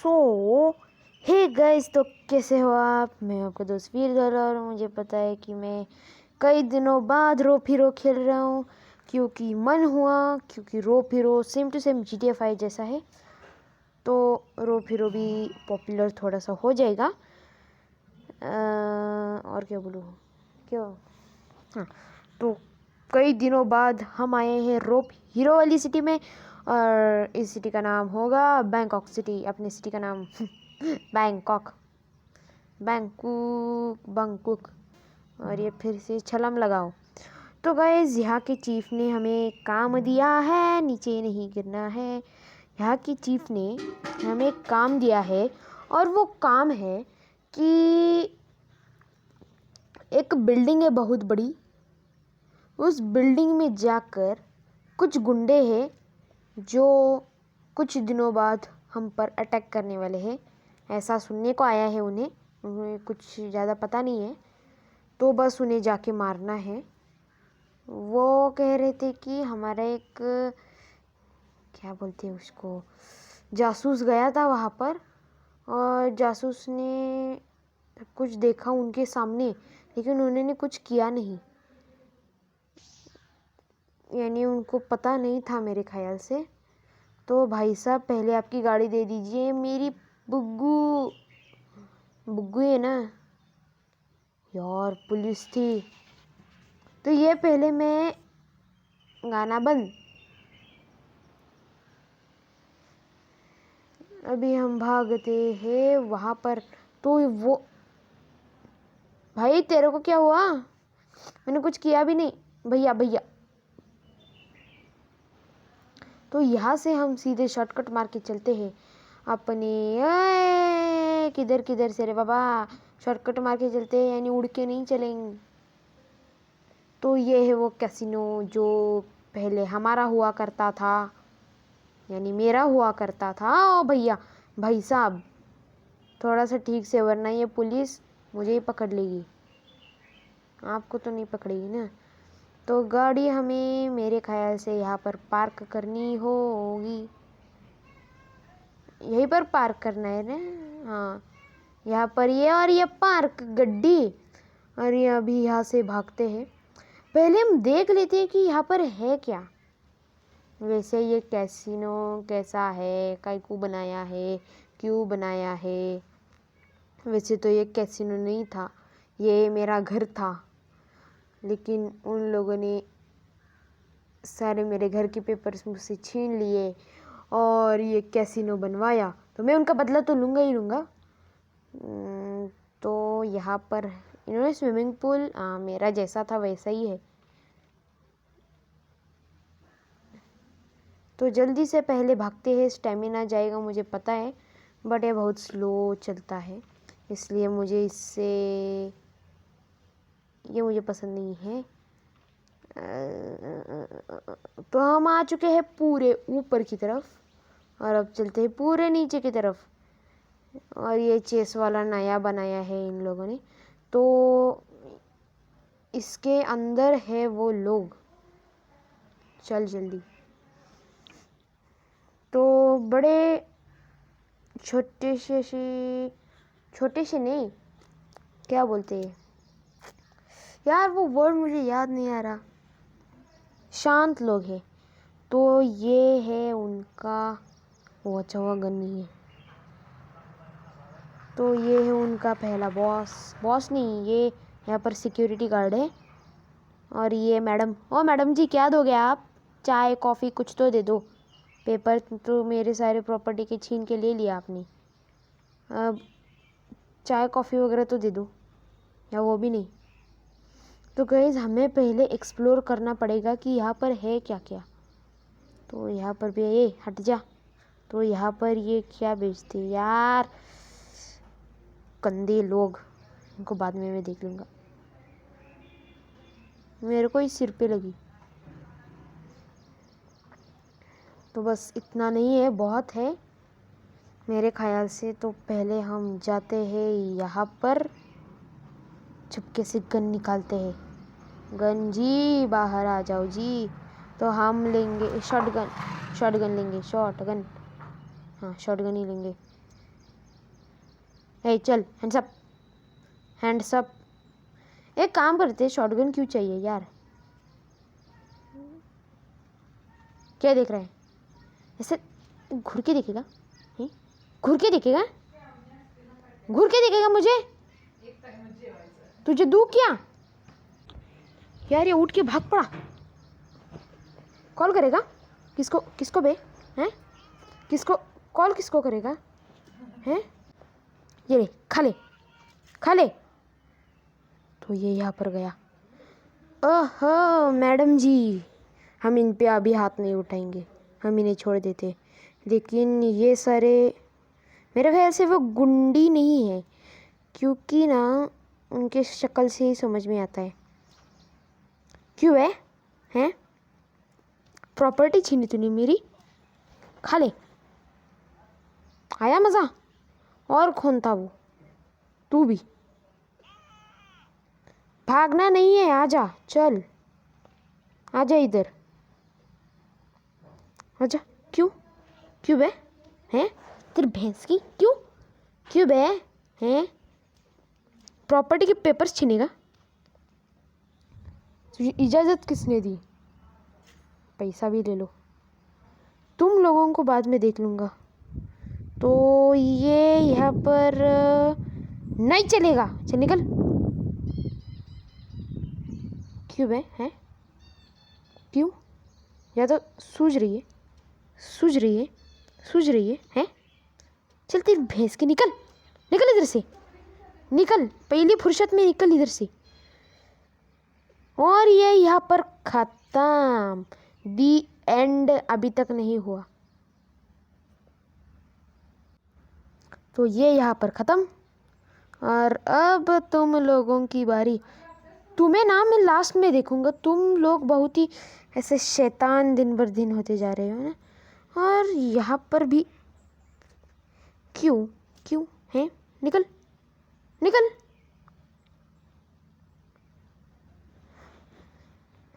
सो hey guys, तो कैसे हो आप। मैं आपका दोस्त वीर गौरव और मुझे पता है कि मैं कई दिनों बाद रो फिरो खेल रहा हूँ क्योंकि मन हुआ, क्योंकि रो फिरो सेम टू सेम GTA 5 जैसा है। तो रो फिरो भी पॉपुलर थोड़ा सा हो जाएगा। और क्या बोलूँ, क्यों। हाँ, तो कई दिनों बाद हम आए हैं रोप हीरो वाली सिटी में, और इस सिटी का नाम होगा बैंकॉक सिटी। अपनी सिटी का नाम बैंकॉक, बैंकॉक। और ये फिर से छलांग लगाओ। तो गाइस, यहाँ के चीफ ने हमें काम दिया है, नीचे नहीं गिरना है। यहाँ की चीफ ने हमें काम दिया है और वो काम है कि एक बिल्डिंग है बहुत बड़ी। उस बिल्डिंग में जाकर कुछ गुंडे हैं जो कुछ दिनों बाद हम पर अटैक करने वाले हैं, ऐसा सुनने को आया है। उन्हें कुछ ज़्यादा पता नहीं है, तो बस उन्हें जाके मारना है। वो कह रहे थे कि हमारा एक, क्या बोलते हैं उसको, जासूस गया था वहाँ पर, और जासूस ने कुछ देखा उनके सामने, लेकिन उन्होंने कुछ किया नहीं। यानी उनको पता नहीं था मेरे ख्याल से। तो भाई साहब, पहले आपकी गाड़ी दे दीजिए। मेरी बुग्गू है ना यार, पुलिस थी। तो ये पहले मैं गाना बंद। अभी हम भागते हैं वहाँ पर। तो वो भाई, तेरे को क्या हुआ? मैंने कुछ किया भी नहीं भैया। तो यहाँ से हम सीधे शॉर्टकट मार के चलते हैं अपने। किधर से रे बाबा, शॉर्टकट मार के चलते हैं, यानी उड़ के नहीं चलेंगे। तो ये है वो कैसीनो जो पहले हमारा हुआ करता था, यानी मेरा हुआ करता था। ओ भैया, भाई साहब थोड़ा सा ठीक से, वरना ये पुलिस मुझे ही पकड़ लेगी, आपको तो नहीं पकड़ेगी ना। तो गाड़ी हमें मेरे ख्याल से यहाँ पर पार्क करनी होगी। यहीं पर पार्क करना है ना। हाँ, यहाँ पर ये, और ये पार्क गड्डी। और ये अभी यहाँ से भागते हैं। पहले हम देख लेते हैं कि यहाँ पर है क्या। वैसे ये कैसीनो कैसा है, काइकू बनाया है, क्यों बनाया है। वैसे तो ये कैसीनो नहीं था, ये मेरा घर था। लेकिन उन लोगों ने सारे मेरे घर के पेपर्स मुझसे छीन लिए और ये कैसीनो बनवाया, तो मैं उनका बदला तो लूँगा ही लूँगा। तो यहाँ पर इन्होंने स्विमिंग पूल मेरा जैसा था वैसा ही है। तो जल्दी से पहले भागते हैं, स्टेमिना जाएगा मुझे पता है, बट ये बहुत स्लो चलता है, इसलिए मुझे ये मुझे पसंद नहीं है। तो हम आ चुके हैं पूरे ऊपर की तरफ और अब चलते हैं पूरे नीचे की तरफ। और ये चेस वाला नया बनाया है इन लोगों ने, तो इसके अंदर है वो लोग। चल जल्दी। तो बड़े छोटे से नहीं, क्या बोलते हैं यार, वो वर्ड मुझे याद नहीं आ रहा। शांत लोग हैं। तो ये है उनका, वो अच्छा हुआ गन नहीं है। तो ये है उनका पहला बॉस नहीं, ये यहाँ पर सिक्योरिटी गार्ड है। और ये मैडम, ओ मैडम जी, क्या दोगे आप? चाय कॉफ़ी कुछ तो दे दो। पेपर तो मेरे सारे प्रॉपर्टी के छीन के ले लिया आपने, अब चाय कॉफ़ी वगैरह तो दे दो, या वो भी नहीं। तो गाइस, हमें पहले एक्सप्लोर करना पड़ेगा कि यहाँ पर है क्या क्या। तो यहाँ पर भी, ये हट जा। तो यहाँ पर ये क्या बेचते यार, गंदे लोग, इनको बाद में मैं देख लूँगा। मेरे को इस सिर पे लगी। तो बस इतना नहीं है, बहुत है मेरे ख्याल से। तो पहले हम जाते हैं यहाँ पर, चुपके से गन निकालते हैं। गन जी, बाहर आ जाओ जी। तो हम लेंगे शॉटगन लेंगे, शॉटगन। हाँ, शॉटगन ही लेंगे। ए चल, हैंड्स अप, हैंड्स अप। एक काम करते, शॉटगन क्यों चाहिए यार? क्या देख रहा है? ऐसे घुर के देखेगा? घुर के देखेगा? घुर के देखेगा मुझे? तुझे दूँ क्या यार? ये उठ के भाग पड़ा। कॉल करेगा? किसको? किसको बे? हैं? किसको कॉल? किसको करेगा? हैं? ये ले, खा ले, खा ले। तो ये यहाँ पर गया। ओहो मैडम जी, हम इन पे अभी हाथ नहीं उठाएंगे, हम इन्हें छोड़ देते। लेकिन ये सारे, मेरे ख्याल से वो गुंडी नहीं है, क्योंकि ना उनके शक्ल से ही समझ में आता है। क्यों है? हैं? प्रॉपर्टी छीनी तूने मेरी, खा ले। आया मज़ा? और कौन था वो? तू भी भागना नहीं है, आजा, चल आजा इधर, आजा। क्यों? क्यों बे? हैं? तेरी भैंस की क्यों? क्यों बे? हैं? प्रॉपर्टी के पेपर्स छीनेगा? तुझे इजाज़त किसने दी? पैसा भी ले लो, तुम लोगों को बाद में देख लूँगा। तो ये यहाँ पर नहीं चलेगा, चल निकल। क्यों बे? हैं? क्यों? या तो सूझ रही है, सूझ रही है, सूझ रही है, हैं? चल तेरी भैंस की, निकल, निकल इधर से, निकल, पहली फुर्सत में निकल इधर से। और ये यहाँ पर खत्म, दी एंड अभी तक नहीं हुआ। तो ये यहाँ पर ख़त्म, और अब तुम लोगों की बारी। तुम्हें ना मैं लास्ट में देखूँगा, तुम लोग बहुत ही ऐसे शैतान दिन बर दिन होते जा रहे हो ना। और यहाँ पर भी क्यों? क्यों है? निकल, निकल।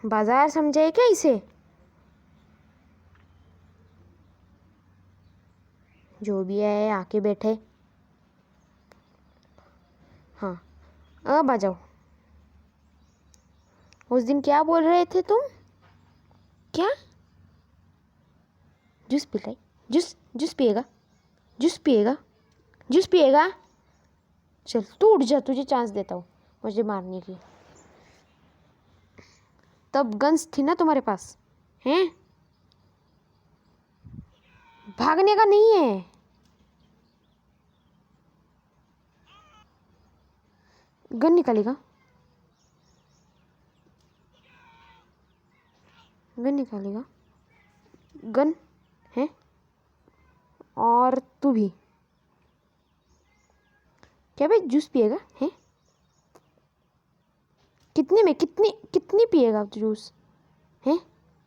बाजार समझे क्या इसे? जो भी है आके बैठे। हाँ, अब आ जाओ। उस दिन क्या बोल रहे थे तुम? क्या? जूस पी रहे? जूस? जूस पिएगा? जूस पिएगा? जूस पिएगा? चल तू उठ जा, तुझे चांस देता हूँ मुझे मारने की। तब गन्स थी ना तुम्हारे पास, हैं? भागने का नहीं है। गन निकालेगा? गन निकालेगा? गन है? और तू भी क्या भाई? जूस पिएगा? है? कितने में? कितनी कितनी पिएगा तू जूस? है?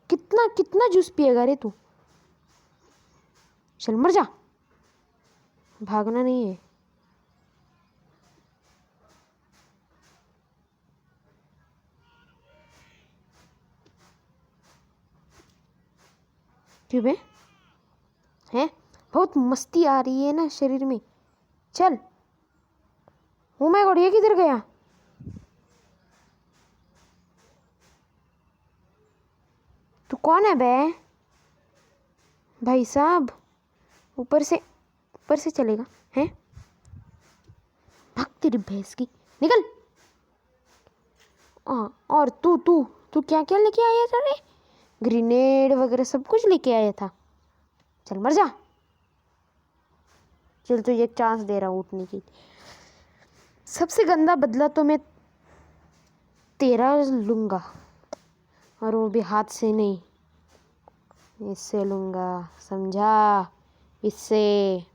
कितना कितना जूस पिएगा रे तू? चल मर जा, भागना नहीं है। क्यों बे? हैं? बहुत मस्ती आ रही है ना शरीर में, चल। ओ माय गॉड, ये किधर गया? तू कौन है बे? भाई साहब, ऊपर से चलेगा? हैं? भाग तेरी भैंस की, निकल। और तू तू तू क्या क्या लेके आया था रे? ग्रेनेड वगैरह सब कुछ लेके आया था। चल मर जा, चल तुझे एक चांस दे रहा हूँ उठने की। सबसे गंदा बदला तो मैं तेरा लूँगा, और वो भी हाथ से नहीं, इससे लूँगा, समझा? इससे।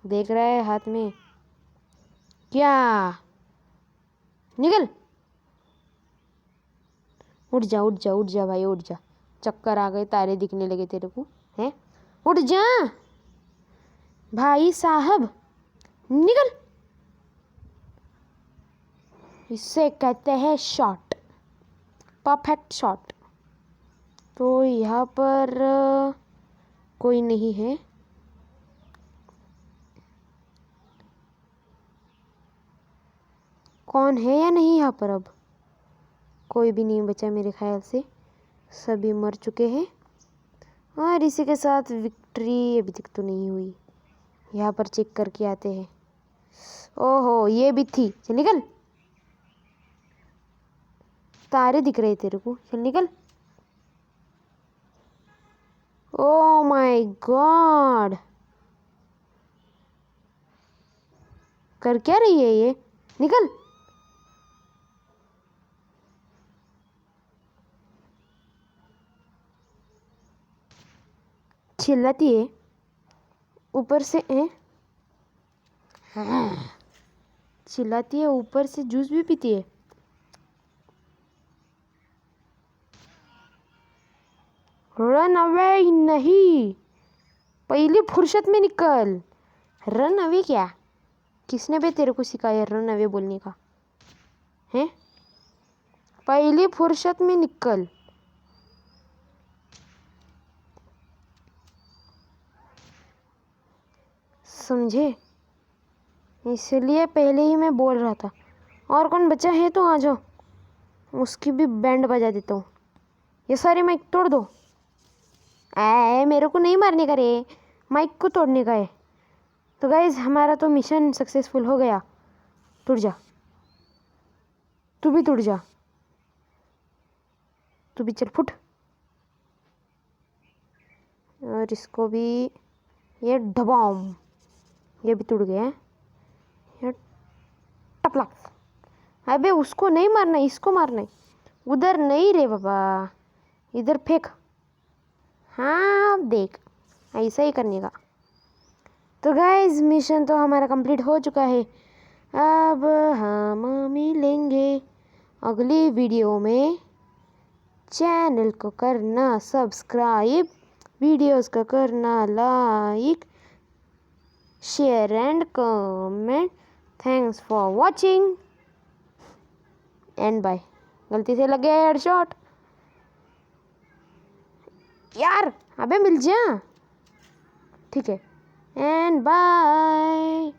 देख रहा है हाथ में क्या? निकल, उठ जा, उठ जा, उठ जा भाई, उठ जा। चक्कर आ गए, तारे दिखने लगे तेरे को, हैं? उठ जा भाई साहब, निकल। इससे कहते हैं शॉट, परफेक्ट शॉट। तो यहाँ पर कोई नहीं है। कौन है या नहीं यहाँ पर? अब कोई भी नहीं बचा मेरे ख्याल से, सभी मर चुके हैं। और इसी के साथ विक्ट्री अभी तक तो नहीं हुई। यहाँ पर चेक करके आते हैं। ओहो, ये भी थी। चल निकल, तारे दिख रहे तेरे को, चल निकल। ओ माय गॉड, कर क्या रही है ये? निकल। चिल्लाती है ऊपर से है। हाँ। चिल्लाती है ऊपर से जूस भी पीती है। रन अवे नहीं, पहली फुर्सत में निकल। रन अवे क्या? किसने भी तेरे को सिखाया रन अवे बोलने का है? पहली फुर्सत में निकल। समझे? इसलिए पहले ही मैं बोल रहा था। और कौन बचा है तो आ जाओ, उसकी भी बैंड बजा देता हूँ। ये सारे माइक तोड़ दो। मेरे को नहीं मारने का रे, माइक को तोड़ने का है। तो गाइज हमारा तो मिशन सक्सेसफुल हो गया। टूट जा, तू भी टूट जा, तू भी चल फुट। और इसको भी ये ढबाम, ये भी टूट गया। ये टपलक। अबे उसको नहीं मारना, इसको मारना है। उधर नहीं रे बाबा, इधर फेंक। हाँ देख, ऐसा ही करने का। तो गाइज मिशन तो हमारा कंप्लीट हो चुका है। अब हम मिलेंगे अगली वीडियो में। चैनल को करना सब्सक्राइब, वीडियोस को करना like, share and comment. Thanks for watching and bye. गलती से लग गया हेडशॉट यार, अबे मिल जा। ठीक है, एंड बाय।